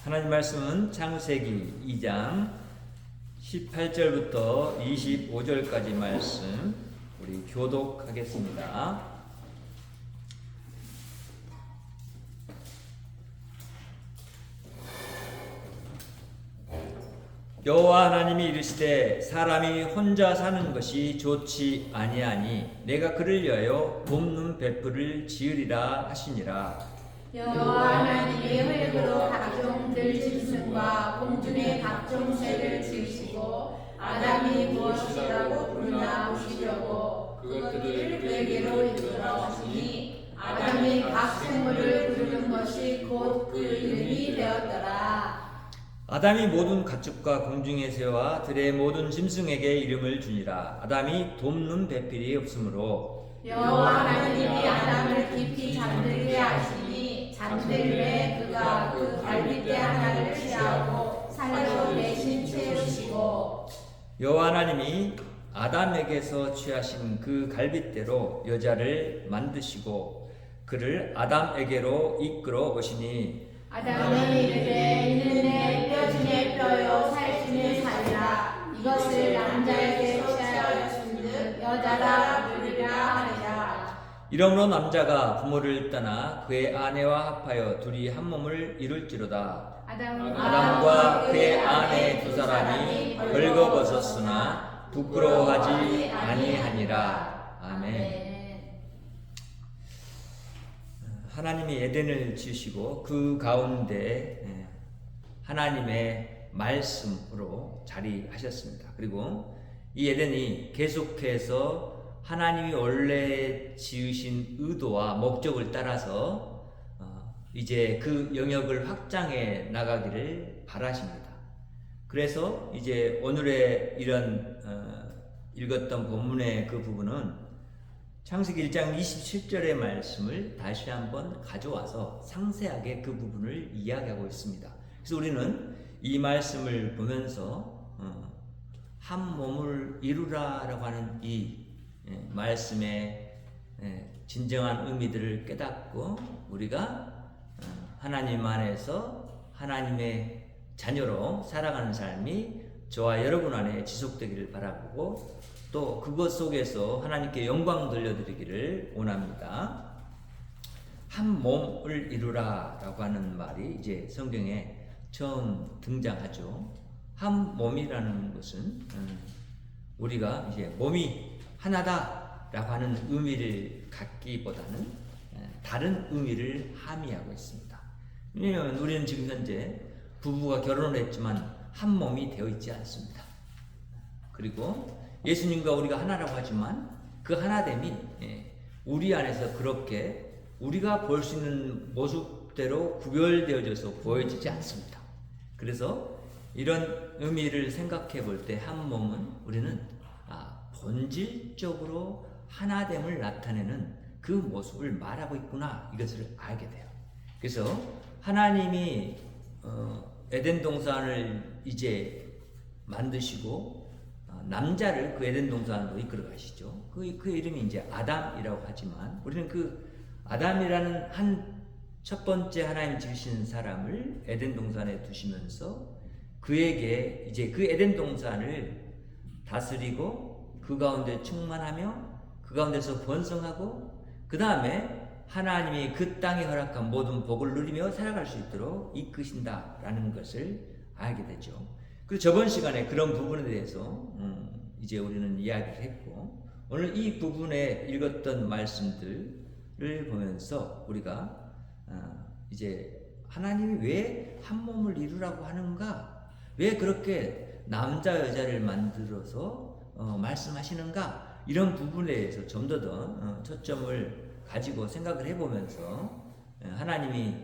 하나님 말씀은 창세기 2장 18절부터 25절까지 말씀 우리 교독하겠습니다. 여호와 하나님이 이르시되 사람이 혼자 사는 것이 좋지 아니하니 내가 그를 위하여 돕는 벳풀을 지으리라 하시니라. 여호와 하나님이 흙으로 각종 들짐승과 공중의 각종 새를 지으시고 아담이 무엇이라고 부르나 보시려고 그것들을 그에게로 이끌어 하시니 아담이 각 생물을 부르는 것이 곧 그 이름이 되었더라. 아담이 모든 가축과 공중의 새와 들의 모든 짐승에게 이름을 주니라. 아담이 돕는 배필이 없으므로 여호와 하나님이 아담을 깊이 잠들게 하시니 잠들매 그가 그 갈빗대 하나를 취하고 살로 내신 채우시고 여호와 하나님이 아담에게서 취하신 그 갈빗대로 여자를 만드시고 그를 아담에게로 이끌어 오시니 아담이 이르되 이는 내 뼈 중에 뼈요 살 중에 살이라 이것을 남자에게 취하여 준 듯 여자라 부르리라 하리라. 이러므로 남자가 부모를 떠나 그의 아내와 합하여 둘이 한 몸을 이룰지로다. 아담과 그의 아내 두 사람이 벌거벗었으나 부끄러워하지 아니하니라. 아멘. 하나님이 에덴을 지으시고 그 가운데 하나님의 말씀으로 자리하셨습니다. 그리고 이 에덴이 계속해서 하나님이 원래 지으신 의도와 목적을 따라서 이제 그 영역을 확장해 나가기를 바라십니다. 그래서 이제 오늘의 이런 읽었던 본문의 그 부분은 창세기 1장 27절의 말씀을 다시 한번 가져와서 상세하게 그 부분을 이야기하고 있습니다. 그래서 우리는 이 말씀을 보면서 한 몸을 이루라라고 하는 이 말씀의 진정한 의미들을 깨닫고 우리가 하나님 안에서 하나님의 자녀로 살아가는 삶이 저와 여러분 안에 지속되기를 바라보고 또 그것 속에서 하나님께 영광 돌려드리기를 원합니다. 한 몸을 이루라라고 하는 말이 이제 성경에 처음 등장하죠. 한 몸이라는 것은 우리가 이제 몸이 하나다라고 하는 의미를 갖기보다는 다른 의미를 함의하고 있습니다. 왜냐하면 우리는 지금 현재 부부가 결혼을 했지만 한 몸이 되어 있지 않습니다. 그리고 예수님과 우리가 하나라고 하지만 그 하나됨이 우리 안에서 그렇게 우리가 볼 수 있는 모습대로 구별되어져서 보여지지 않습니다. 그래서 이런 의미를 생각해 볼 때 한 몸은 우리는 본질적으로 하나됨을 나타내는 그 모습을 말하고 있구나 이것을 알게 돼요. 그래서 하나님이 에덴 동산을 이제 만드시고 남자를 그 에덴 동산으로 이끌어 가시죠. 그 이름이 이제 아담이라고 하지만 우리는 그 아담이라는 한 첫 번째 하나님 지으신 사람을 에덴 동산에 두시면서 그에게 이제 그 에덴 동산을 다스리고 그 가운데 충만하며 그 가운데서 번성하고 그 다음에 하나님이 그 땅에 허락한 모든 복을 누리며 살아갈 수 있도록 이끄신다라는 것을 알게 되죠. 그리고 저번 시간에 그런 부분에 대해서 이제 우리는 이야기를 했고 오늘 이 부분에 읽었던 말씀들을 보면서 우리가 이제 하나님이 왜 한 몸을 이루라고 하는가, 왜 그렇게 남자 여자를 만들어서 말씀하시는가 이런 부분에 대해서 좀 더 초점을 가지고 생각을 해보면서 하나님이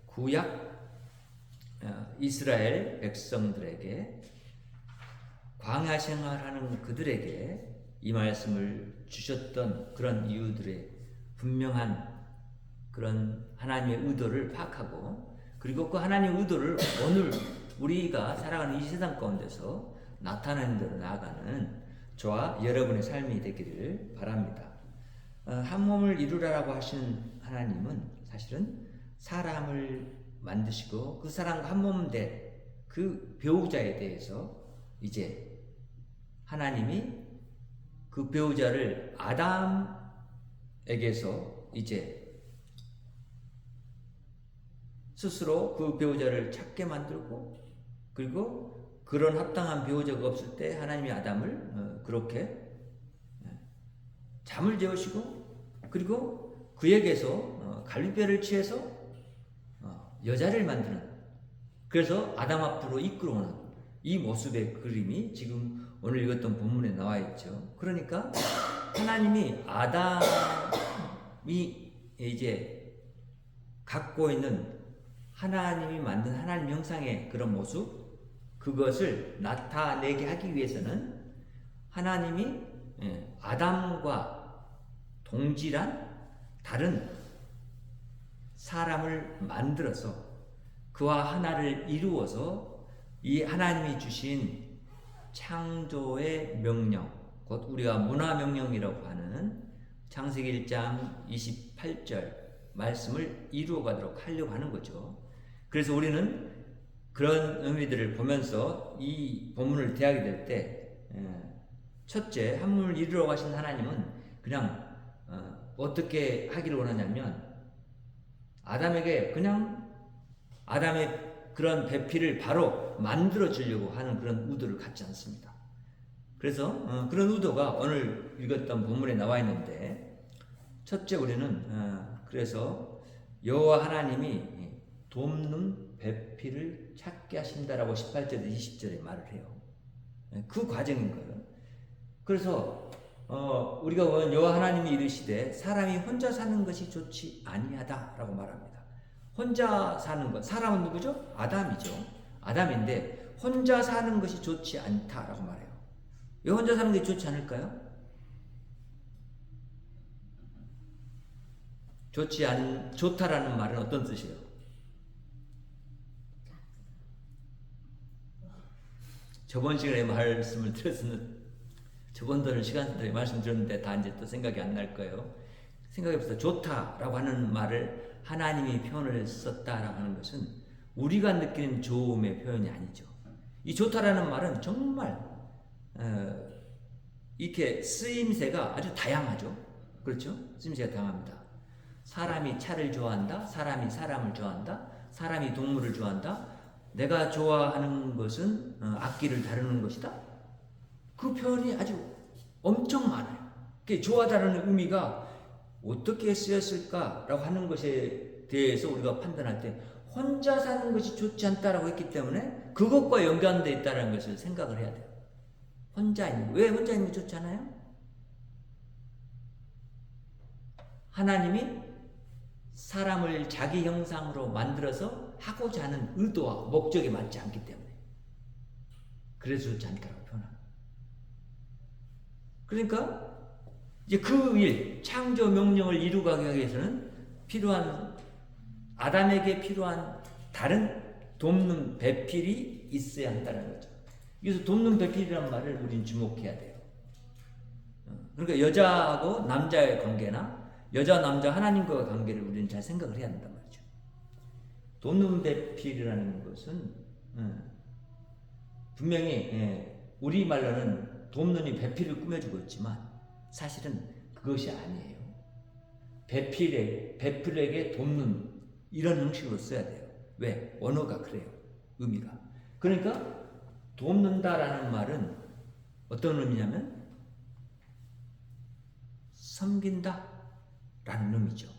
구약 이스라엘 백성들에게 광야 생활하는 그들에게 이 말씀을 주셨던 그런 이유들의 분명한 그런 하나님의 의도를 파악하고 그리고 그 하나님의 의도를 오늘 우리가 살아가는 이 세상 가운데서 나타내는 대로 나아가는 저와 여러분의 삶이 되기를 바랍니다. 한 몸을 이루라라고 하신 하나님은 사실은 사람을 만드시고 그 사람과 한 몸 된 그 배우자에 대해서 이제 하나님이 그 배우자를 아담에게서 이제 스스로 그 배우자를 찾게 만들고, 그리고 그런 합당한 배우자가 없을 때 하나님이 아담을 그렇게 잠을 재우시고, 그리고 그에게서 갈빗배를 취해서 여자를 만드는, 그래서 아담 앞으로 이끌어오는 이 모습의 그림이 지금 오늘 읽었던 본문에 나와 있죠. 그러니까 하나님이 아담이 이제 갖고 있는 하나님이 만든 하나님 형상의 그런 모습, 그것을 나타내게 하기 위해서는 하나님이 아담과 동질한 다른 사람을 만들어서 그와 하나를 이루어서 이 하나님이 주신 창조의 명령, 곧 우리가 문화명령이라고 하는 창세기 1장 28절 말씀을 이루어가도록 하려고 하는 거죠. 그래서 우리는 그런 의미들을 보면서 이 본문을 대하게 될 때, 첫째, 한문을 이루러 가신 하나님은 그냥 어떻게 하기를 원하냐면 아담에게 그냥 아담의 그런 배필을 바로 만들어 주려고 하는 그런 의도를 갖지 않습니다. 그래서 그런 의도가 오늘 읽었던 본문에 나와 있는데, 첫째 우리는 그래서 여호와 하나님이 돕는 배필을 찾게 하신다라고 18절에서 20절에 말을 해요. 그 과정인 거예요. 그래서 우리가 보면 여호와 하나님이 이르시되 사람이 혼자 사는 것이 좋지 아니하다라고 말합니다. 혼자 사는 것, 사람은 누구죠? 아담이죠. 아담인데 혼자 사는 것이 좋지 않다라고 말해요. 왜 혼자 사는 게 좋지 않을까요? 좋다라는 말은 어떤 뜻이에요? 저번 시간에 말씀을 드렸으면 저번 시간에 말씀드렸는데 다 이제 또 생각이 안 날 거예요. 생각해보세요. 좋다라고 하는 말을 하나님이 표현을 썼다라고 하는 것은 우리가 느끼는 좋음의 표현이 아니죠. 이 좋다라는 말은 정말 이렇게 쓰임새가 아주 다양하죠. 그렇죠? 쓰임새가 다양합니다. 사람이 차를 좋아한다. 사람이 사람을 좋아한다. 사람이 동물을 좋아한다. 내가 좋아하는 것은 악기를 다루는 것이다. 그 표현이 아주 엄청 많아요. 좋아하다는 의미가 어떻게 쓰였을까라고 하는 것에 대해서 우리가 판단할 때 혼자 사는 것이 좋지 않다라고 했기 때문에 그것과 연관되어 있다는 것을 생각을 해야 돼요. 왜 혼자 있는 게 좋지 않아요? 하나님이 사람을 자기 형상으로 만들어서 하고자 하는 의도와 목적에 맞지 않기 때문에 그래서 좋지 않다라고 표현합니다. 그러니까 이제 그 일, 창조 명령을 이루가기 위해서는 아담에게 필요한 다른 돕는 배필이 있어야 한다는 거죠. 그래서 돕는 배필이라는 말을 우리는 주목해야 돼요. 그러니까 여자하고 남자의 관계나 여자, 남자, 하나님과의 관계를 우리는 잘 생각을 해야 한단 말이죠. 돕는 배필이라는 것은 분명히 우리 말로는 돕는이 배필을 꾸며주고 있지만 사실은 그것이 아니에요. 배필에게 돕는 이런 형식으로 써야 돼요. 왜? 언어가 그래요. 의미가. 그러니까 돕는다라는 말은 어떤 의미냐면 섬긴다 라는 의미죠.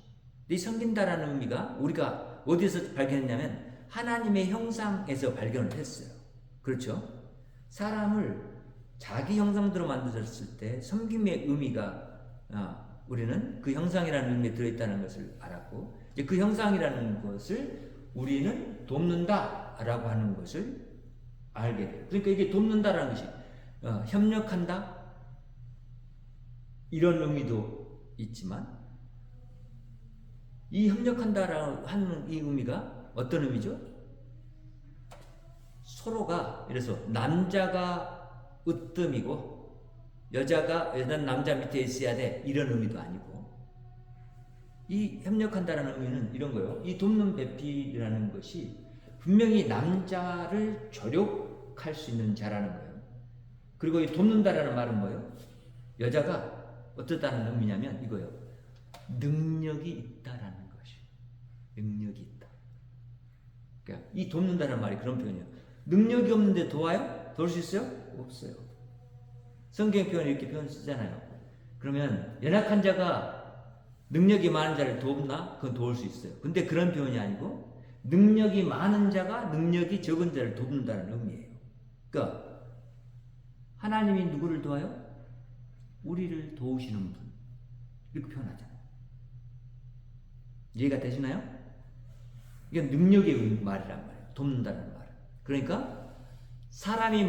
이 섬긴다라는 의미가 우리가 어디서 발견했냐면 하나님의 형상에서 발견을 했어요. 그렇죠? 사람을 자기 형상대로 만들었을 때 섬김의 의미가 우리는 그 형상이라는 의미에 들어있다는 것을 알았고, 이제 그 형상이라는 것을 우리는 돕는다라고 하는 것을 알게 돼요. 그러니까 이게 돕는다라는 것이 협력한다 이런 의미도 있지만 이 협력한다라고 하는 이 의미가 어떤 의미죠? 서로가, 그래서 남자가 으뜸이고 여자는 남자 밑에 있어야 돼 이런 의미도 아니고, 이 협력한다라는 의미는 이런 거예요. 이 돕는 배필이라는 것이 분명히 남자를 조력할 수 있는 자라는 거예요. 그리고 이 돕는다라는 말은 뭐예요? 여자가 어떻다는 의미냐면 이거예요. 능력이 있다라는 것이. 능력이 있다. 그러니까 이 돕는다는 말이 그런 표현이에요. 능력이 없는데 도와요? 도울 수 있어요? 없어요. 성경 표현 이렇게 표현 쓰잖아요. 그러면 연약한 자가 능력이 많은 자를 돕나? 그건 도울 수 있어요. 근데 그런 표현이 아니고 능력이 많은 자가 능력이 적은 자를 돕는다는 의미예요. 그러니까 하나님이 누구를 도와요? 우리를 도우시는 분. 이렇게 표현하잖아요. 이해가 되시나요? 이건 능력의 말이란 말이에요. 돕는다는 말. 그러니까 사람이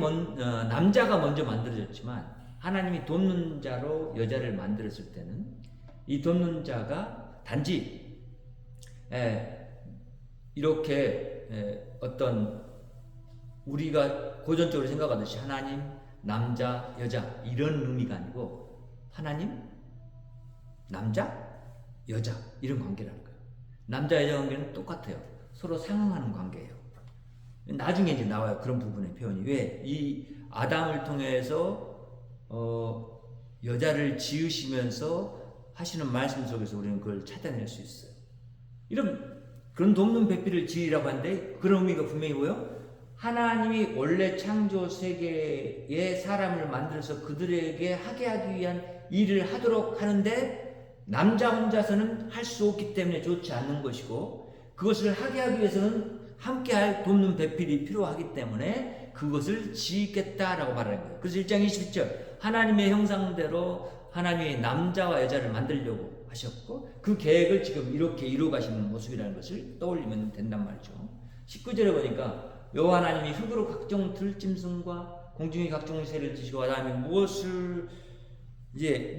남자가 먼저 만들어졌지만 하나님이 돕는 자로 여자를 만들었을 때는 이 돕는 자가 단지 이렇게 어떤 우리가 고전적으로 생각하듯이 하나님, 남자, 여자 이런 의미가 아니고 하나님, 남자, 여자 이런 관계라는 거예요. 남자, 여자 관계는 똑같아요. 서로 상응하는 관계예요. 나중에 이제 나와요. 그런 부분의 표현이. 왜? 이 아담을 통해서 여자를 지으시면서 하시는 말씀 속에서 우리는 그걸 찾아낼 수 있어요. 그런 돕는 배필을 지으라고 하는데 그런 의미가 분명히 뭐예요? 하나님이 원래 창조 세계에 사람을 만들어서 그들에게 하게 하기 위한 일을 하도록 하는데 남자 혼자서는 할 수 없기 때문에 좋지 않는 것이고 그것을 하게 하기 위해서는 함께할 돕는 배필이 필요하기 때문에 그것을 지겠다라고 말하는 거예요. 그래서 1장 21절 하나님의 형상대로 하나님이 남자와 여자를 만들려고 하셨고 그 계획을 지금 이렇게 이루어가시는 모습이라는 것을 떠올리면 된단 말이죠. 19절에 보니까 여호와 하나님이 흙으로 각종 들짐승과 공중의 각종 새를 지시고 아담이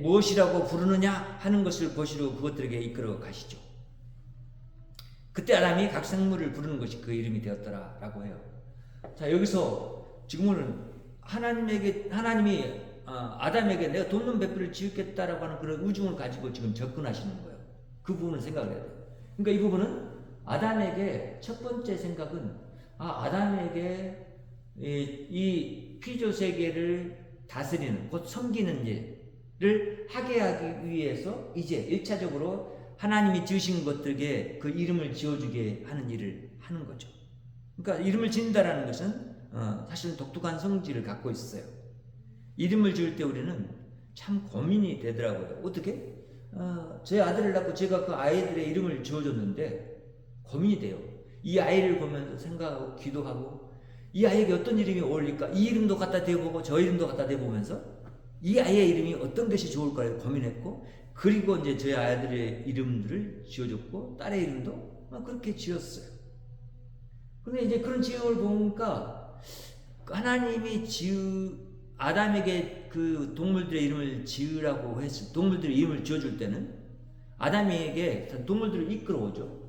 무엇이라고 부르느냐 하는 것을 보시러 그것들에게 이끌어 가시죠. 그때 아담이 각 생물을 부르는 것이 그 이름이 되었더라라고 해요. 자, 여기서 지금은 하나님이 아담에게 내가 돕는 배필을 지었겠다라고 하는 그런 의중을 가지고 지금 접근하시는 거예요. 그 부분을 생각을 해야 돼요. 그러니까 이 부분은 아담에게 첫 번째 생각은 아담에게 이 피조 세계를 다스리는 곧 섬기는 일을 하게 하기 위해서 이제 1차적으로 하나님이 지으신 것들에게 그 이름을 지어주게 하는 일을 하는 거죠. 그러니까 이름을 지은다라는 것은 사실은 독특한 성질을 갖고 있어요. 이름을 지을 때 우리는 참 고민이 되더라고요. 어떻게? 제 아들을 낳고 제가 그 아이들의 이름을 지어줬는데 고민이 돼요. 이 아이를 보면서 생각하고 기도하고 이 아이에게 어떤 이름이 어울릴까? 이 이름도 갖다 대보고 저 이름도 갖다 대보면서 이 아이의 이름이 어떤 것이 좋을까 고민했고 그리고 이제 저희 아이들의 이름들을 지어줬고 딸의 이름도 그렇게 지었어요. 근데 이제 그런 지음을 보니까 하나님이 아담에게 그 동물들의 이름을 지으라고 했을 동물들의 이름을 지어줄 때는 아담에게 동물들을 이끌어오죠.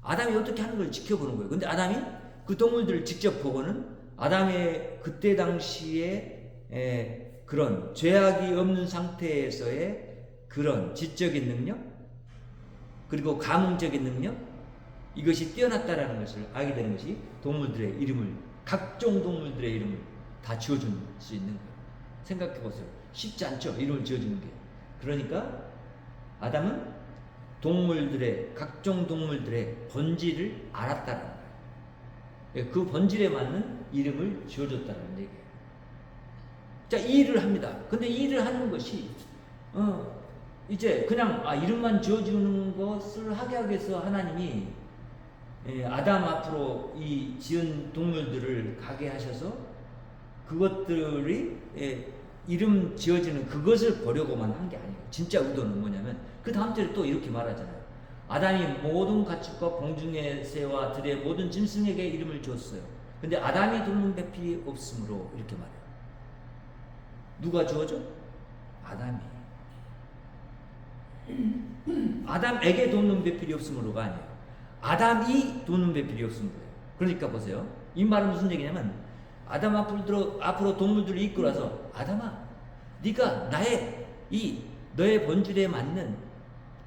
아담이 어떻게 하는 걸 지켜보는 거예요. 근데 아담이 그 동물들을 직접 보고는 아담의 그때 당시에 그런 죄악이 없는 상태에서의 그런 지적인 능력 그리고 감흥적인 능력 이것이 뛰어났다라는 것을 알게 되는 것이 동물들의 이름을 각종 동물들의 이름을 다 지어줄 수 있는 거예요. 생각해 보세요. 쉽지 않죠? 이름을 지어주는 게. 그러니까 아담은 각종 동물들의 본질을 알았다는 거예요. 그 본질에 맞는 이름을 지어줬다는 얘기예요. 자, 이 일을 합니다. 근데 이 일을 하는 것이 이제 그냥 이름만 지어주는 것을 하게 하기 위해서 하나님이 아담 앞으로 이 지은 동물들을 가게 하셔서 그것들이 이름 지어지는 그것을 보려고만 한 게 아니에요. 진짜 의도는 뭐냐면 그 다음 절에 또 이렇게 말하잖아요. 아담이 모든 가축과 공중의 새와 들의 모든 짐승에게 이름을 주었어요. 근데 아담이 돕는 배필이 없으므로 이렇게 말해요. 누가 주어줘? 아담이. 아담에게 돕는 배필이 없으므로가 아니에요. 아담이 돕는 배필이 없으므로예요. 그러니까 보세요. 이 말은 무슨 얘기냐면 아담 앞으로 동물들을 이끌어서 아담아, 네가 너의 본질에 맞는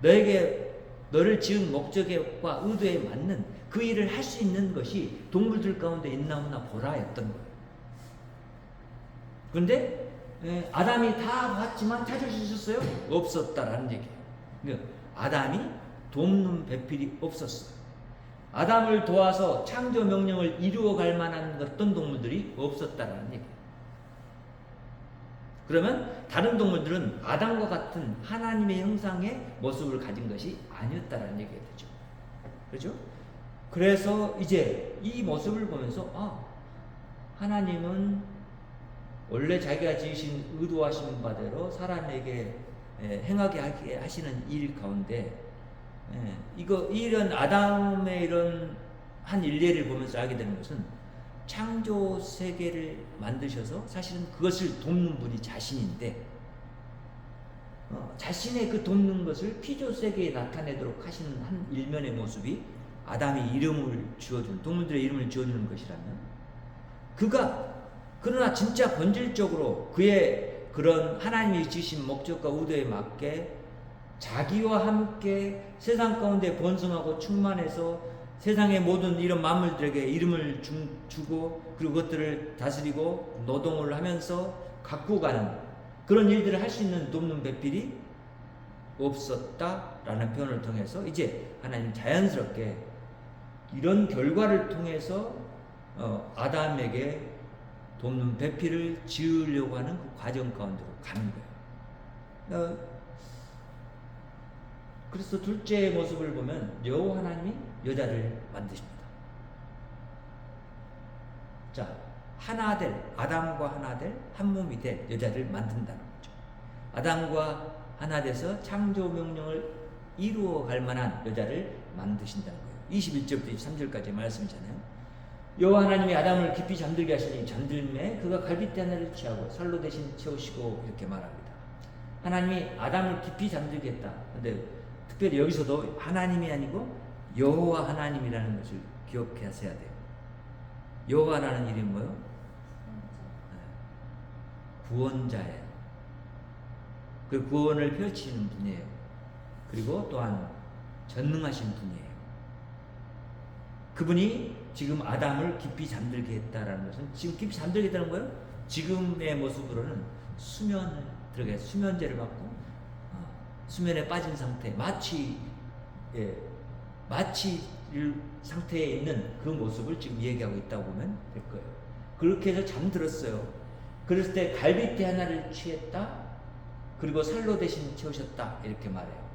너에게 너를 지은 목적과 의도에 맞는 그 일을 할 수 있는 것이 동물들 가운데 있나 없나 보라였던 거예요. 그런데 아담이 다 봤지만 찾을 수 있었어요? 없었다라는 얘기예요. 그러니까 아담이 돕는 배필이 없었어요. 아담을 도와서 창조 명령을 이루어갈 만한 어떤 동물들이 없었다라는 얘기예요. 그러면 다른 동물들은 아담과 같은 하나님의 형상의 모습을 가진 것이 아니었다라는 얘기가 되죠. 그렇죠? 그래서 이제 이 모습을 보면서 하나님은 원래 자기가 지으신 의도하신 바대로 사람에게 행하게 하게 하시는 일 가운데 이런 아담의 이런 한 일례를 보면서 알게 되는 것은 창조 세계를 만드셔서 사실은 그것을 돕는 분이 자신인데 자신의 그 돕는 것을 피조 세계에 나타내도록 하시는 한 일면의 모습이 아담이 이름을 지어주는, 동물들의 이름을 지어주는 것이라면 그러나 진짜 본질적으로 그의 그런 하나님이 지으신 목적과 의도에 맞게 자기와 함께 세상 가운데 번성하고 충만해서 세상의 모든 이런 만물들에게 이름을 주고 그리고 그것들을 다스리고 노동을 하면서 갖고 가는 그런 일들을 할 수 있는 돕는 배필이 없었다라는 표현을 통해서 이제 하나님 자연스럽게 이런 결과를 통해서 아담에게 돕는 배필을 지으려고 하는 그 과정 가운데로 가는 거예요. 그래서 둘째의 모습을 보면 여호와 하나님이 여자를 만드십니다. 자, 하나 될 아담과 하나 될 한 몸이 될 여자를 만든다는 거죠. 아담과 하나 돼서 창조 명령을 이루어 갈 만한 여자를 만드신다는 거예요. 21절부터 23절까지 말씀이잖아요. 여호와 하나님이 아담을 깊이 잠들게 하시니 잠들매 그가 갈빗대 하나를 취하고 살로 대신 채우시고 이렇게 말합니다. 하나님이 아담을 깊이 잠들게 했다. 근데 특별히 여기서도 하나님이 아니고 여호와 하나님이라는 것을 기억하셔야 돼요. 여호와라는 이름이 뭐예요? 구원자예요. 그 구원을 펼치는 분이에요. 그리고 또한 전능하신 분이에요. 그분이 지금 아담을 깊이 잠들게 했다라는 것은 지금 깊이 잠들게 했다는 거예요. 지금의 모습으로는 수면을 들어가서 수면제를 받고 수면에 빠진 상태, 마취 상태에 있는 그 모습을 지금 얘기하고 있다고 보면 될 거예요. 그렇게 해서 잠들었어요. 그랬을 때 갈빗대 하나를 취했다. 그리고 살로 대신 채우셨다. 이렇게 말해요.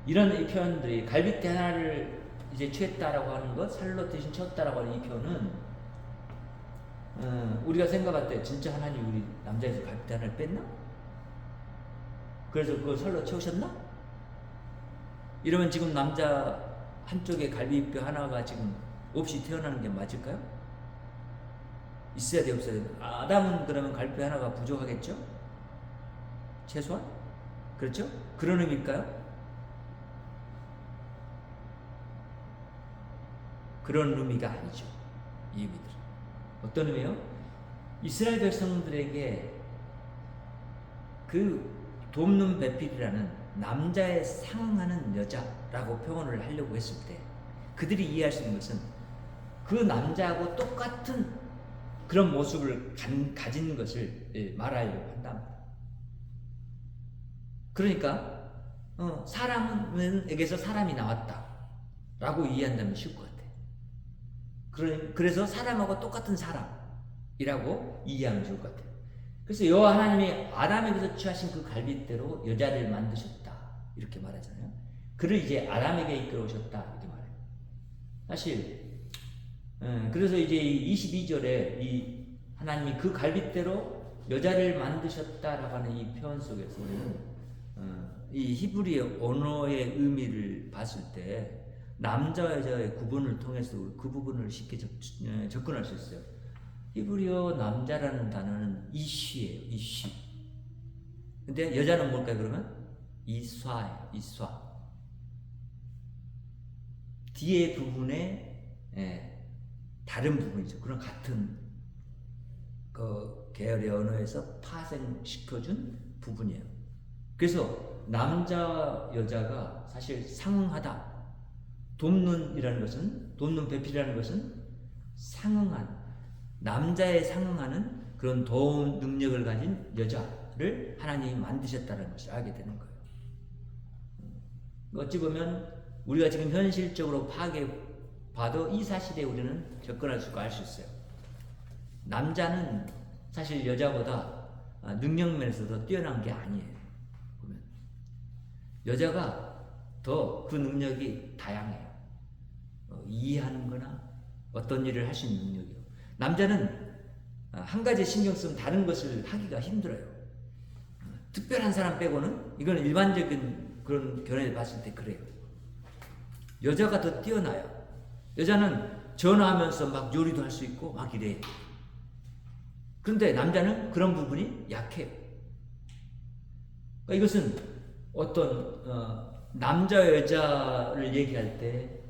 이런 이 표현들이 갈빗대 하나를 이제 취했다라고 하는 것, 살로 대신 채웠다라고 하는 이 표현은 우리가 생각할 때 진짜 하나님 우리 남자에서 갈빗대 하나를 뺐나? 그래서 그걸 살로 채우셨나? 이러면 지금 남자 한쪽에 갈비뼈 하나가 지금 없이 태어나는 게 맞을까요? 있어야 돼, 없어야 돼? 아담은 그러면 갈비뼈 하나가 부족하겠죠? 최소한? 그렇죠? 그런 의미일까요? 그런 의미가 아니죠. 이 의미들은. 어떤 의미요? 이스라엘 백성들에게 그 돕는 배필이라는 남자에 상응하는 여자라고 표현을 하려고 했을 때 그들이 이해할 수 있는 것은 그 남자하고 똑같은 그런 모습을 가진 것을 말하려고 한답니다. 그러니까 사람에게서 사람이 나왔다 라고 이해한다면 쉬울 것 같아요. 그래서 사람하고 똑같은 사람이라고 이해하면 좋을 것 같아요. 그래서 여호와 하나님이 아담에게서 취하신 그 갈빗대로 여자를 만드셨다 이렇게 말하잖아요. 그를 이제 아담에게 이끌어오셨다 이렇게 말해요. 사실 그래서 이제 22절에 이 하나님이 그 갈빗대로 여자를 만드셨다라고 하는 이 표현 속에서 우리는 이 히브리의 언어의 의미를 봤을 때 남자와 여자의 구분을 통해서 그 부분을 쉽게 접근할 수 있어요. 히브리어 남자라는 단어는 이쉬예요. 이쉬. 근데 여자는 뭘까요? 그러면 이쏴예요. 이쏴. 뒤에 부분에 다른 부분이죠. 그런 같은 그 계열의 언어에서 파생시켜준 부분이에요. 그래서 남자 여자가 사실 상응하다. 돕는 것은 돕는 배필이라는 것은 상응한 남자에 상응하는 그런 도움 능력을 가진 여자를 하나님이 만드셨다는 것을 알게 되는 거예요. 어찌 보면 우리가 지금 현실적으로 파악해 봐도 이 사실에 우리는 접근할 수 있고 알 수 있어요. 남자는 사실 여자보다 능력면에서 더 뛰어난 게 아니에요. 보면 여자가 더 그 능력이 다양해요. 이해하는 거나 어떤 일을 할 수 있는 능력이요. 남자는 한 가지 신경 쓰면 다른 것을 하기가 힘들어요. 특별한 사람 빼고는 이건 일반적인 그런 견해를 봤을 때 그래요. 여자가 더 뛰어나요. 여자는 전화하면서 막 요리도 할 수 있고 막 이래요. 그런데 남자는 그런 부분이 약해요. 그러니까 이것은 어떤 남자 여자를 얘기할 때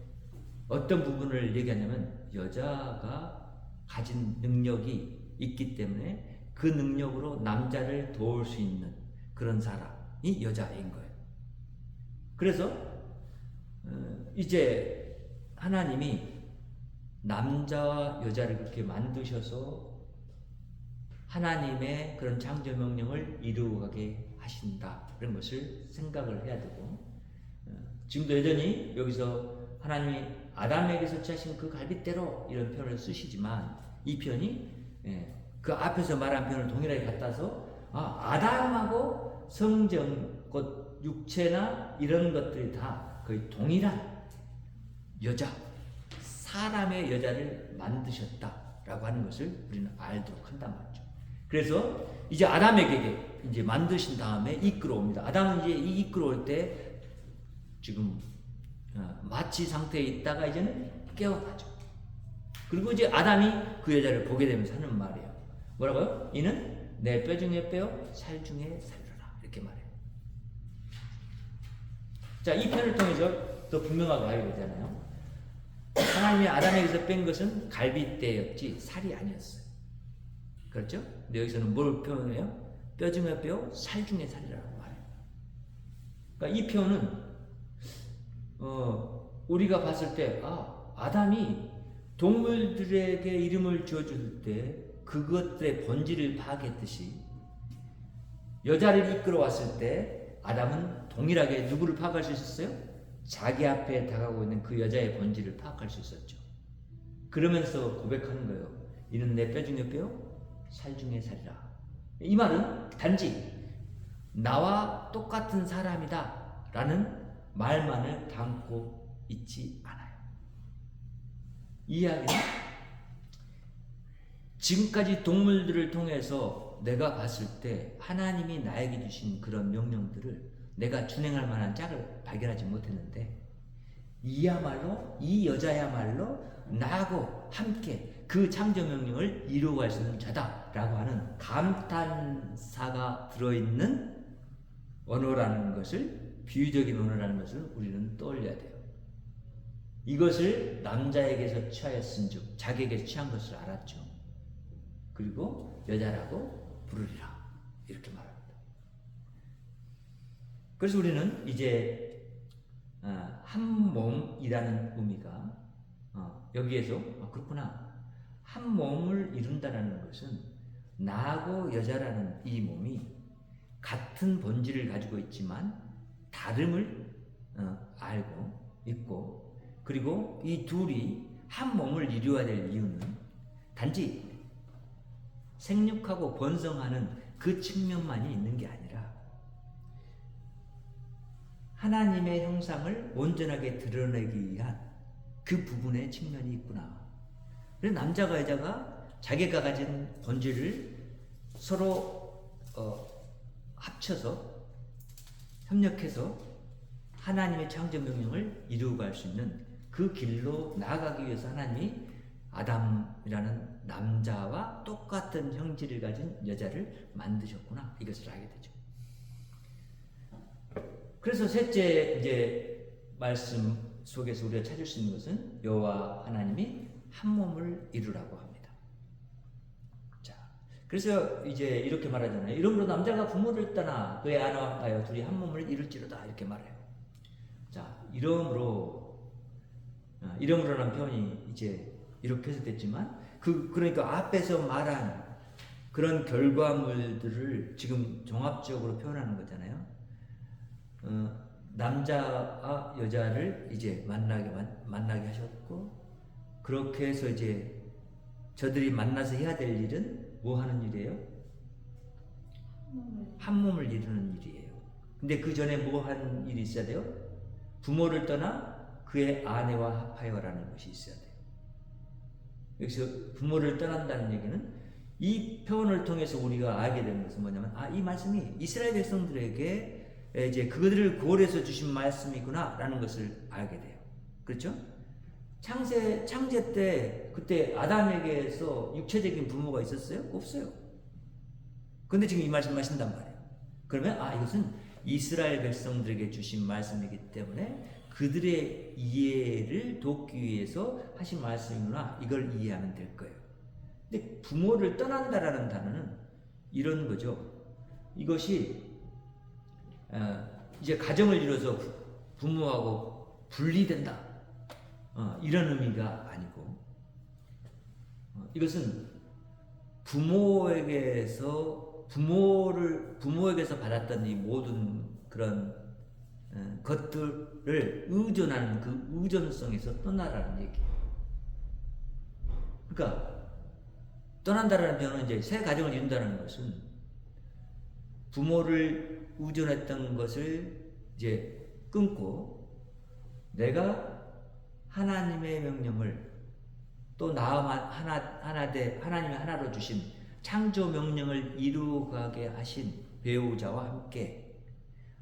어떤 부분을 얘기하냐면 여자가 가진 능력이 있기 때문에 그 능력으로 남자를 도울 수 있는 그런 사람이 여자인 거예요. 그래서 이제 하나님이 남자와 여자를 그렇게 만드셔서 하나님의 그런 창조 명령을 이루어가게 하신다. 그런 것을 생각을 해야 되고, 지금도 여전히 여기서 하나님이 아담에게서 취하신 그 갈빗대로 이런 표현을 쓰시지만 이 표현이 그 앞에서 말한 표현을 동일하게 갖다서 아담하고 성정, 곧 육체나 이런 것들이 다 거의 동일한 여자, 사람의 여자를 만드셨다라고 하는 것을 우리는 알도록 한단 말이죠. 그래서 이제 아담에게 이제 만드신 다음에 이끌어옵니다. 아담은 이제 이 이끌어올 때 지금 마취 상태에 있다가 이제는 깨어나죠. 그리고 이제 아담이 그 여자를 보게 되면서 하는 말이에요. 뭐라고요? 이는 내 뼈 중에 뼈요, 살 중에 살이라. 이렇게 말해요. 자, 이 편을 통해서 더 분명하게 알게 되잖아요. 하나님이 아담에게서 뺀 것은 갈빗대였지 살이 아니었어요. 그렇죠? 근데 여기서는 뭘 표현해요? 뼈 중에 뼈, 살 중에 살이라고 말해요. 그러니까 이 표현은 우리가 봤을 때 아담이 동물들에게 이름을 지어줄 때 그것들의 본질을 파악했듯이 여자를 이끌어왔을 때 아담은 동일하게 누구를 파악할 수 있었어요? 자기 앞에 다가오고 있는 그 여자의 본질을 파악할 수 있었죠. 그러면서 고백하는 거예요. 이는 내 뼈 중에 뼈, 살 중에 살이라. 이 말은 단지 나와 똑같은 사람이다 라는 말만을 담고 있지 않아요. 이 이야기는 지금까지 동물들을 통해서 내가 봤을 때 하나님이 나에게 주신 그런 명령들을 내가 준행할 만한 짝을 발견하지 못했는데 이야말로 이 여자야말로 나하고 함께 그 창조 명령을 이루어갈 수 있는 자다라고 하는 감탄사가 들어있는 언어라는 것을, 비유적인 언어라는 것을 우리는 떠올려야 돼요. 이것을 남자에게서 취하였은즉 자기에게서 취한 것을 알았죠. 그리고 여자라고 부르리라 이렇게 말합니다. 그래서 우리는 이제 한 몸이라는 의미가 여기에서 그렇구나, 한 몸을 이룬다는 것은 나하고 여자라는 이 몸이 같은 본질을 가지고 있지만 다름을 알고 있고, 그리고 이 둘이 한 몸을 이루어야 될 이유는 단지 생육하고 번성하는 그 측면만이 있는 게 아니라 하나님의 형상을 온전하게 드러내기 위한 그 부분의 측면이 있구나. 그래서 남자가 여자가 자기가 가진 본질을 서로 합쳐서 협력해서 하나님의 창조 명령을 이루어갈 수 있는 그 길로 나아가기 위해서 하나님이 아담이라는 남자와 똑같은 형질을 가진 여자를 만드셨구나, 이것을 알게 되죠. 그래서 셋째 이제 말씀 속에서 우리가 찾을 수 있는 것은 여호와 하나님이 한 몸을 이루라고 합니다. 자, 그래서 이제 이렇게 말하잖아요. 이러므로 남자가 부모를 떠나 그의 아내와 합하여 둘이 한 몸을 이룰지로다 이렇게 말해요. 자, 이러므로라는 표현이 이제 이렇게 해서 됐지만 그러니까 앞에서 말한 그런 결과물들을 지금 종합적으로 표현하는 거잖아요. 남자와 여자를 이제 만나게 하셨고, 그렇게 해서 이제 저들이 만나서 해야 될 일은 뭐 하는 일이에요? 한 몸을 이루는 일이에요. 근데 그 전에 뭐 하는 일이 있어야 돼요? 부모를 떠나 그의 아내와 합하여라는 것이 있어야 돼요. 여기서 부모를 떠난다는 얘기는 이 표현을 통해서 우리가 알게 되는 것은 뭐냐면, 이 말씀이 이스라엘 백성들에게 이제 그들을 고려해서 주신 말씀이구나 라는 것을 알게 돼요. 그렇죠? 창세 때 그때 아담에게서 육체적인 부모가 있었어요? 없어요. 근데 지금 이 말씀 하신단 말이에요. 그러면 이것은 이스라엘 백성들에게 주신 말씀이기 때문에 그들의 이해를 돕기 위해서 하신 말씀이구나, 이걸 이해하면 될 거예요. 근데 부모를 떠난다라는 단어는 이런 거죠. 이것이 이제 가정을 이뤄서 부모하고 분리된다, 이런 의미가 아니고, 이것은 부모에게서 받았던 이 모든 그런 것들을 의존하는 그 의존성에서 떠나라는 얘기예요. 그러니까 떠난다라는 표현은 이제 새 가정을 이룬다는 것은 부모를 의존했던 것을 이제 끊고 내가 하나님의 명령을, 또 하나님의 하나로 주신 창조 명령을 이루어가게 하신 배우자와 함께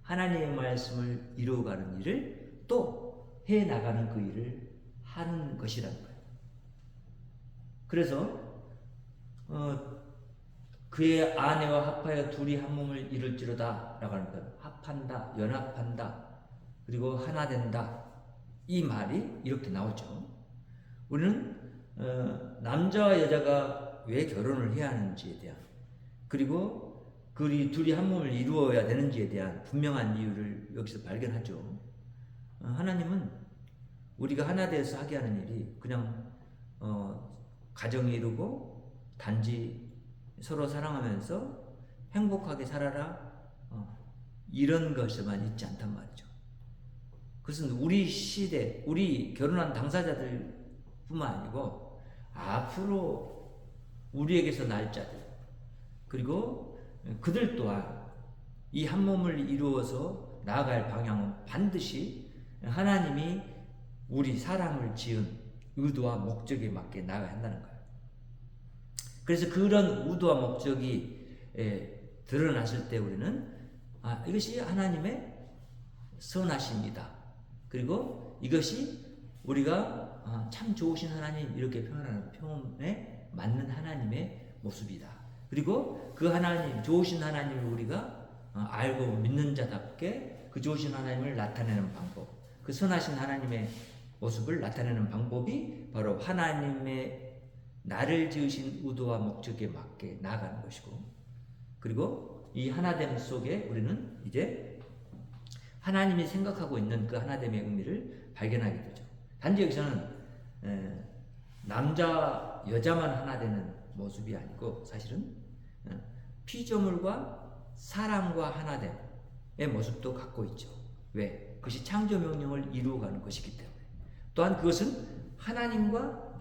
하나님의 말씀을 이루어가는 일을 또 해나가는 그 일을 하는 것이라는 거예요. 그래서 그의 아내와 합하여 둘이 한 몸을 이룰지로다 라고 하는 거예요. 합한다, 연합한다, 그리고 하나 된다, 이 말이 이렇게 나오죠. 우리는 남자와 여자가 왜 결혼을 해야 하는지에 대한, 그리고 둘이 한 몸을 이루어야 되는지에 대한 분명한 이유를 여기서 발견하죠. 하나님은 우리가 하나 되어서 하게 하는 일이 그냥 가정 이루고 단지 서로 사랑하면서 행복하게 살아라, 이런 것에만 있지 않단 말이죠. 그것은 우리 시대, 우리 결혼한 당사자들 뿐만 아니고 앞으로 우리에게서 날 자들, 그리고 그들 또한 이 한 몸을 이루어서 나아갈 방향은 반드시 하나님이 우리 사람을 지은 의도와 목적에 맞게 나아가야 한다는 거예요. 그래서 그런 의도와 목적이 드러났을 때 우리는 이것이 하나님의 선하십니다. 그리고 이것이 우리가 참 좋으신 하나님, 이렇게 표현하는 표현에 맞는 하나님의 모습이다. 그리고 그 하나님, 좋으신 하나님을 우리가 알고 믿는 자답게 그 좋으신 하나님을 나타내는 방법, 그 선하신 하나님의 모습을 나타내는 방법이 바로 하나님의 나를 지으신 의도와 목적에 맞게 나아가는 것이고, 그리고 이 하나됨 속에 우리는 이제 하나님이 생각하고 있는 그 하나됨의 의미를 발견하게 되죠. 단지 여기서는 남자, 여자만 하나 되는 모습이 아니고 사실은 피조물과 사람과 하나됨의 모습도 갖고 있죠. 왜? 그것이 창조 명령을 이루어가는 것이기 때문에. 또한 그것은 하나님과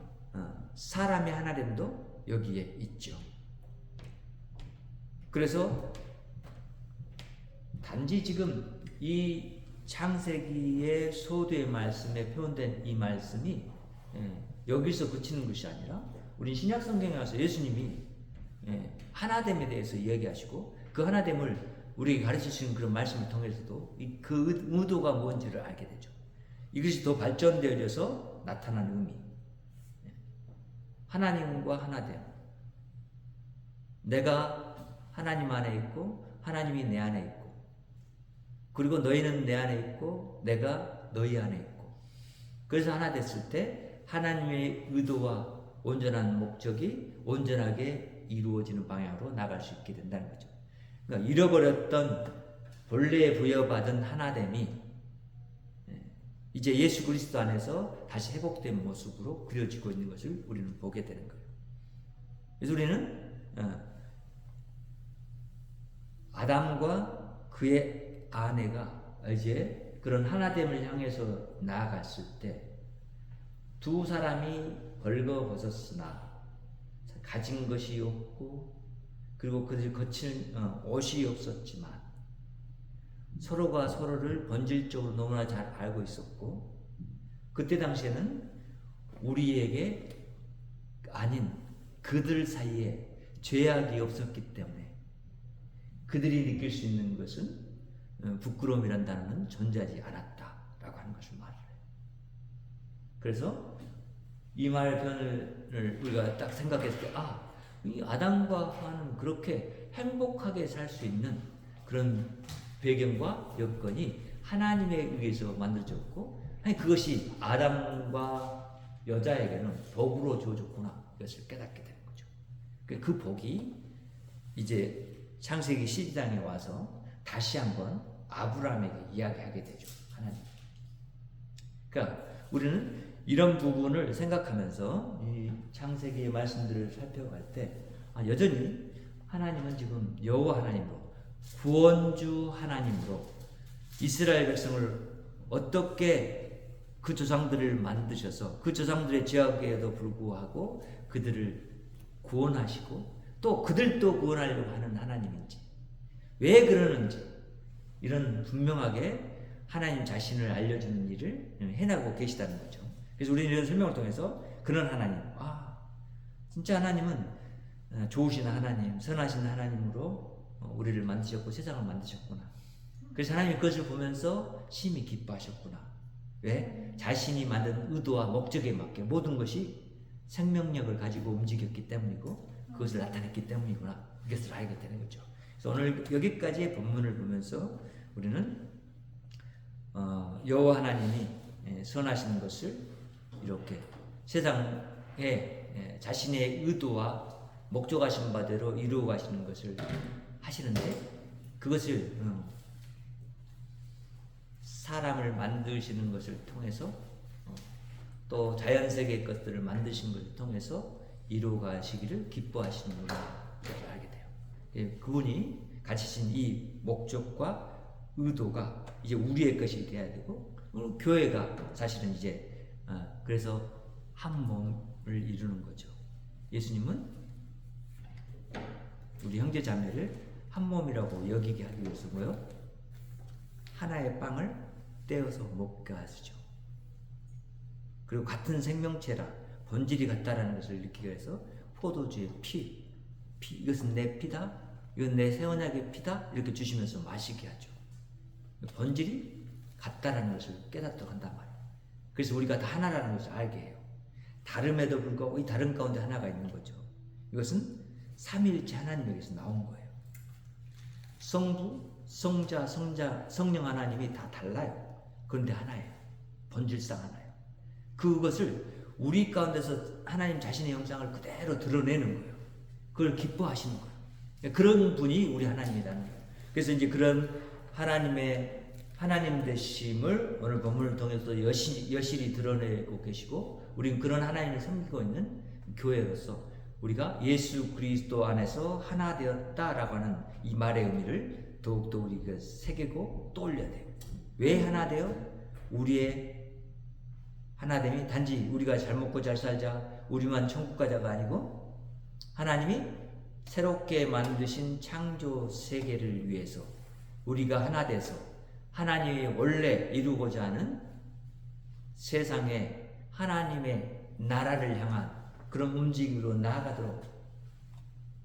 사람의 하나됨도 여기에 있죠. 그래서 단지 지금 이 창세기의 소두의 말씀에 표현된 이 말씀이 여기서 그치는 것이 아니라 우리 신약 성경에 와서 예수님이 하나됨에 대해서 이야기하시고 그 하나됨을 우리에게 가르치시는 그런 말씀을 통해서도 그 의도가 뭔지를 알게 되죠. 이것이 더 발전되어져서 나타난 의미, 하나님과 하나됨, 내가 하나님 안에 있고 하나님이 내 안에 있고, 그리고 너희는 내 안에 있고 내가 너희 안에 있고, 그래서 하나 됐을 때 하나님의 의도와 온전한 목적이 온전하게 이루어지는 방향으로 나갈 수 있게 된다는 거죠. 그러니까 잃어버렸던 본래 부여받은 하나됨이 이제 예수 그리스도 안에서 다시 회복된 모습으로 그려지고 있는 것을 우리는 보게 되는 거예요. 그래서 우리는 아담과 그의 아내가 이제 그런 하나됨을 향해서 나아갔을 때 두 사람이 벌거벗었으나 가진 것이 없고 그리고 그들이 거친 옷이 없었지만 서로가 서로를 본질적으로 너무나 잘 알고 있었고 그때 당시에는 우리에게 아닌 그들 사이에 죄악이 없었기 때문에 그들이 느낄 수 있는 것은 부끄러움이란 단어는 존재하지 않았다라고 하는 것을 말해요. 그래서 이 말편을 우리가 딱 생각했을 때 이 아담과 하와는 그렇게 행복하게 살 수 있는 그런 배경과 여건이 하나님에 의해서 만들어졌고 그것이 아담과 여자에게는 복으로 주어졌구나 이것을 깨닫게 되는 거죠. 그 복이 이제 창세기 12장에 와서 다시 한번 아브라함에게 이야기하게 되죠. 하나님. 그러니까 우리는 이런 부분을 생각하면서 이 창세기의 말씀들을 살펴갈 때 여전히 하나님은 지금 여호와 하나님으로 구원주 하나님으로 이스라엘 백성을 어떻게 그 조상들을 만드셔서 그 조상들의 죄악에도 불구하고 그들을 구원하시고 또 그들도 구원하려고 하는 하나님인지 왜 그러는지 이런 분명하게 하나님 자신을 알려주는 일을 해나가고 계시다는 거죠. 그래서 우리는 이런 설명을 통해서 그런 하나님, 진짜 하나님은 좋으신 하나님, 선하신 하나님으로 우리를 만드셨고 세상을 만드셨구나. 그래서 하나님이 그것을 보면서 심히 기뻐하셨구나. 왜? 자신이 만든 의도와 목적에 맞게 모든 것이 생명력을 가지고 움직였기 때문이고 그것을 나타냈기 때문이구나. 이것을 알게 되는 거죠. 그래서 오늘 여기까지의 본문을 보면서 우리는 여호와 하나님이 선하신 것을 이렇게 세상에 자신의 의도와 목적하신 바대로 이루어 가시는 것을 하시는데 그것을 사람을 만드시는 것을 통해서 또 자연세계의 것들을 만드신 것을 통해서 이루어 가시기를 기뻐하시는구나 이렇게 알게 돼요. 그분이 가지신 이 목적과 의도가 이제 우리의 것이 돼야 되고 교회가 사실은 이제 그래서 한 몸을 이루는 거죠. 예수님은 우리 형제 자매를 한 몸이라고 여기게 하기 위해서 뭐요? 하나의 빵을 떼어서 먹게 하시죠. 그리고 같은 생명체라 본질이 같다라는 것을 느끼기 위해서 포도주의 피 이것은 내 피다, 이건 내 새 언약의 피다 이렇게 주시면서 마시게 하죠. 본질이 같다라는 것을 깨닫도록 한단 말이에요. 그래서 우리가 다 하나라는 것을 알게 해요. 다름에도 불구하고 이 다름 가운데 하나가 있는 거죠. 이것은 삼위일체 하나님에게서 나온 거예요. 성부, 성자, 성령 하나님이 다 달라요. 그런데 하나예요. 본질상 하나예요. 그것을 우리 가운데서 하나님 자신의 형상을 그대로 드러내는 거예요. 그걸 기뻐하시는 거예요. 그런 분이 우리 하나님이라는 거예요. 그래서 이제 그런 하나님의 하나님 되심을 오늘 본문을 통해서 여실히 드러내고 계시고 우리는 그런 하나님을 섬기고 있는 교회로서 우리가 예수 그리스도 안에서 하나 되었다라고 하는 이 말의 의미를 더욱더 우리가 새기고 떠올려야 돼요. 왜 하나 되어? 우리의 하나됨이 단지 우리가 잘 먹고 잘 살자 우리만 천국 가자가 아니고 하나님이 새롭게 만드신 창조 세계를 위해서 우리가 하나 돼서 하나님이 원래 이루고자 하는 세상에 하나님의 나라를 향한 그런 움직임으로 나아가도록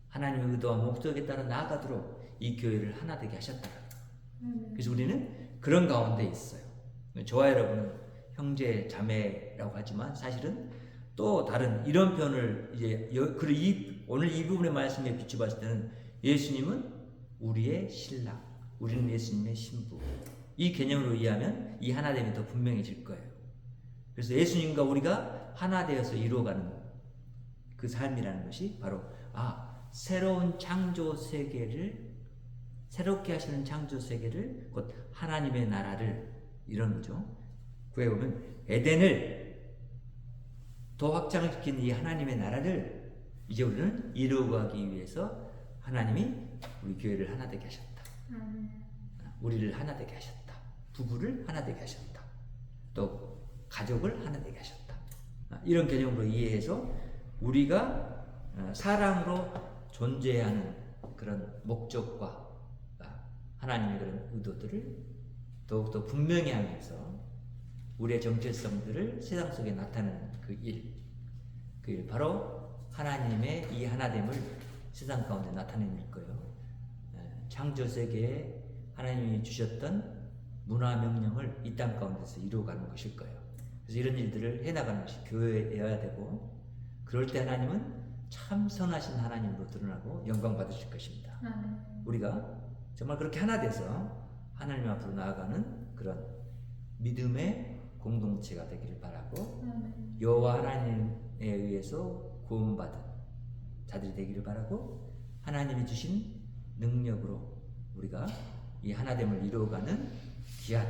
하나님의 의도와 목적에 따라 나아가도록 이 교회를 하나 되게 하셨다. 그래서 우리는 그런 가운데 있어요. 저와 여러분은 형제 자매라고 하지만 사실은 또 다른 이런 표현을 이제 오늘 이 부분의 말씀에 비춰봤을 때는 예수님은 우리의 신랑, 우리는 예수님의 신부. 이 개념으로 이해하면 이 하나됨이 더 분명해질 거예요. 그래서 예수님과 우리가 하나 되어서 이루어가는 그 삶이라는 것이 바로 새로운 창조 세계를 새롭게 하시는 창조 세계를 곧 하나님의 나라를 이런 거죠. 구에 보면 에덴을 더 확장시킨 이 하나님의 나라를 이제 우리는 이루어가기 위해서 하나님이 우리 교회를 하나 되게 하셨다. 우리를 하나 되게 하셨다. 부부를 하나 되게 하셨다. 또 가족을 하나 되게 하셨다. 이런 개념으로 이해해서 우리가 사랑으로 존재하는 그런 목적과 하나님의 그런 의도들을 더욱더 분명히 하면서 우리의 정체성들을 세상 속에 나타내는 그 일 바로 하나님의 이 하나됨을 세상 가운데 나타낼 거예요. 창조 세계에 하나님이 주셨던 문화 명령을 이 땅 가운데서 이루어가는 것일 거예요. 그래서 이런 일들을 해나가는 것이 교회여야 되고, 그럴 때 하나님은 참 선하신 하나님으로 드러나고 영광 받으실 것입니다. 우리가 정말 그렇게 하나 돼서 하나님 앞으로 나아가는 그런 믿음의 공동체가 되기를 바라고, 여호와 하나님에 의해서 구원받은 자들이 되기를 바라고, 하나님이 주신 능력으로 우리가 이 하나됨을 이루어가는 귀한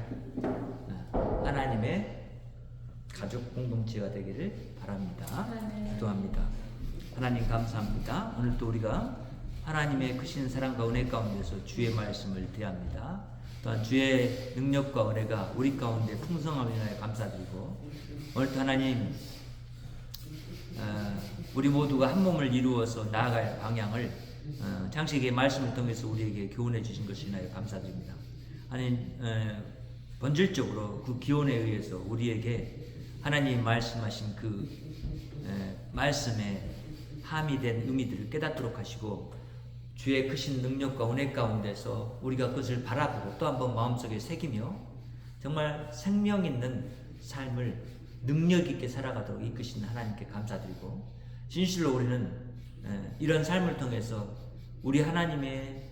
하나님의 가족 공동체가 되기를 바랍니다. 기도합니다. 하나님 감사합니다. 오늘 또 우리가 하나님의 크신 사랑과 은혜 가운데서 주의 말씀을 대합니다. 또한 주의 능력과 은혜가 우리 가운데 풍성함을 인하여 감사드리고, 오늘도 하나님 우리 모두가 한 몸을 이루어서 나아갈 방향을 장식의 말씀을 통해서 우리에게 교훈해 주신 것을 인하여 감사드립니다. 하나님 본질적으로 그 기원에 의해서 우리에게 하나님 말씀하신 그 말씀에 함의된 의미들을 깨닫도록 하시고, 주의 크신 능력과 은혜 가운데서 우리가 그것을 바라보고 또 한번 마음속에 새기며 정말 생명 있는 삶을 능력 있게 살아가도록 이끄신 하나님께 감사드리고, 진실로 우리는 이런 삶을 통해서 우리 하나님의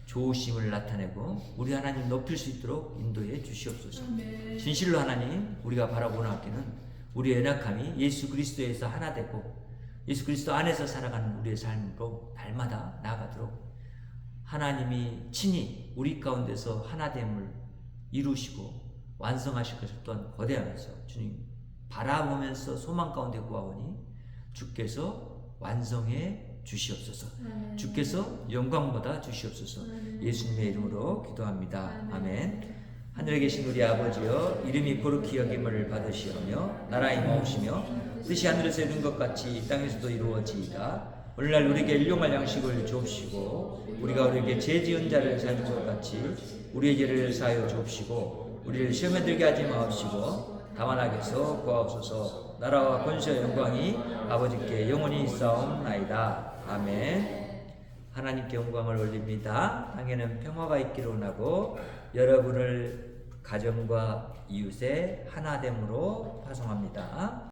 좋으심을 나타내고 우리 하나님 높일 수 있도록 인도해 주시옵소서. 진실로 하나님, 우리가 바라보는 학교는 우리의 연약함이 예수 그리스도에서 하나 되고 예수 그리스도 안에서 살아가는 우리의 삶으로 날마다 나아가도록 하나님이 친히 우리 가운데서 하나됨을 이루시고 완성하실 것을 또한 거대하면서 주님 바라보면서 소망 가운데 구하오니 주께서 완성해 주시옵소서. 주께서 영광 받아 주시옵소서. 예수님의 이름으로 기도합니다. 아멘. 하늘에 계신 우리 아버지여, 이름이 거룩히 여김을 받으시오며 나라의 마옵시며 뜻이 하늘에서 이룬 것 같이 땅에서도 이루어지이다. 오늘날 우리에게 일용할 양식을 주옵시고, 우리가 우리에게 죄 지은 자를 사하는 것 같이 우리의 죄를 사하여 주옵시고, 우리를 시험에 들게 하지 마옵시고 다만 악에서 구하옵소서. 나라와 권세와 영광이 아버지께 영원히 있사옵나이다. 아멘. 하나님께 영광을 올립니다. 땅에는 평화가 있기를 원하고 여러분을 가정과 이웃의 하나됨으로 파송합니다.